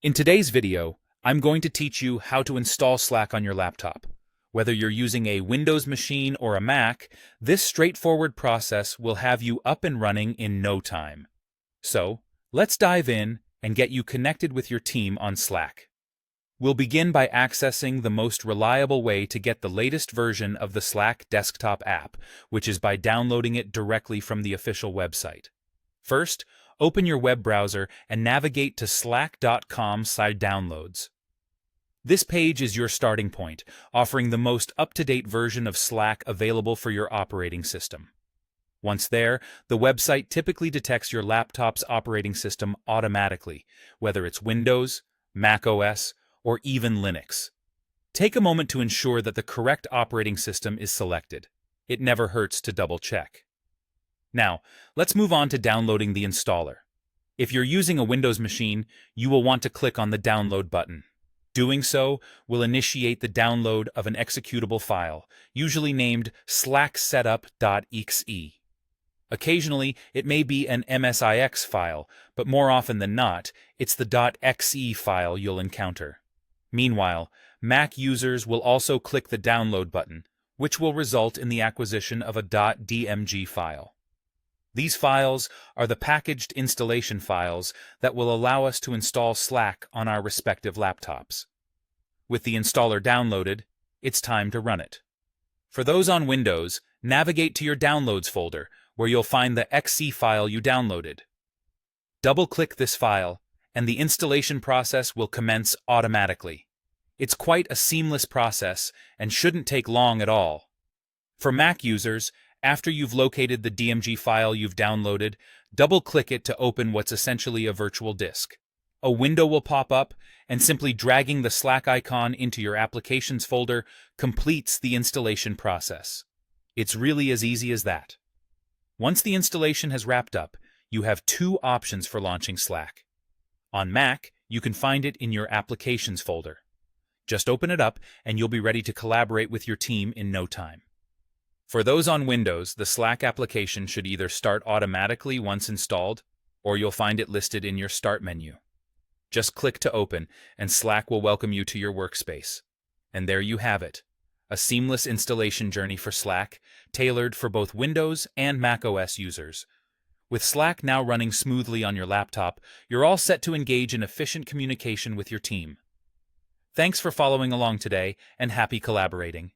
In today's video, I'm going to teach you how to install Slack on your laptop. Whether you're using a Windows machine or a Mac, this straightforward process will have you up and running in no time. So, let's dive in and get you connected with your team on Slack. We'll begin by accessing the most reliable way to get the latest version of the Slack desktop app, which is by downloading it directly from the official website. First, open your web browser and navigate to slack.com/downloads. This page is your starting point, offering the most up-to-date version of Slack available for your operating system. Once there, the website typically detects your laptop's operating system automatically, whether it's Windows, Mac OS, or even Linux. Take a moment to ensure that the correct operating system is selected. It never hurts to double-check. Now, let's move on to downloading the installer. If you're using a Windows machine, you will want to click on the Download button. Doing so will initiate the download of an executable file, usually named slacksetup.exe. Occasionally, it may be an MSIX file, but more often than not, it's the .exe file you'll encounter. Meanwhile, Mac users will also click the Download button, which will result in the acquisition of a .dmg file. These files are the packaged installation files that will allow us to install Slack on our respective laptops. With the installer downloaded, it's time to run it. For those on Windows, navigate to your Downloads folder, where you'll find the .exe file you downloaded. Double-click this file, and the installation process will commence automatically. It's quite a seamless process and shouldn't take long at all. For Mac users, after you've located the DMG file you've downloaded, double-click it to open what's essentially a virtual disk. A window will pop up, and simply dragging the Slack icon into your Applications folder completes the installation process. It's really as easy as that. Once the installation has wrapped up, you have two options for launching Slack. On Mac, you can find it in your Applications folder. Just open it up, and you'll be ready to collaborate with your team in no time. For those on Windows, the Slack application should either start automatically once installed, or you'll find it listed in your Start menu. Just click to open, and Slack will welcome you to your workspace. And there you have it, a seamless installation journey for Slack, tailored for both Windows and Mac OS users. With Slack now running smoothly on your laptop, you're all set to engage in efficient communication with your team. Thanks for following along today, and happy collaborating.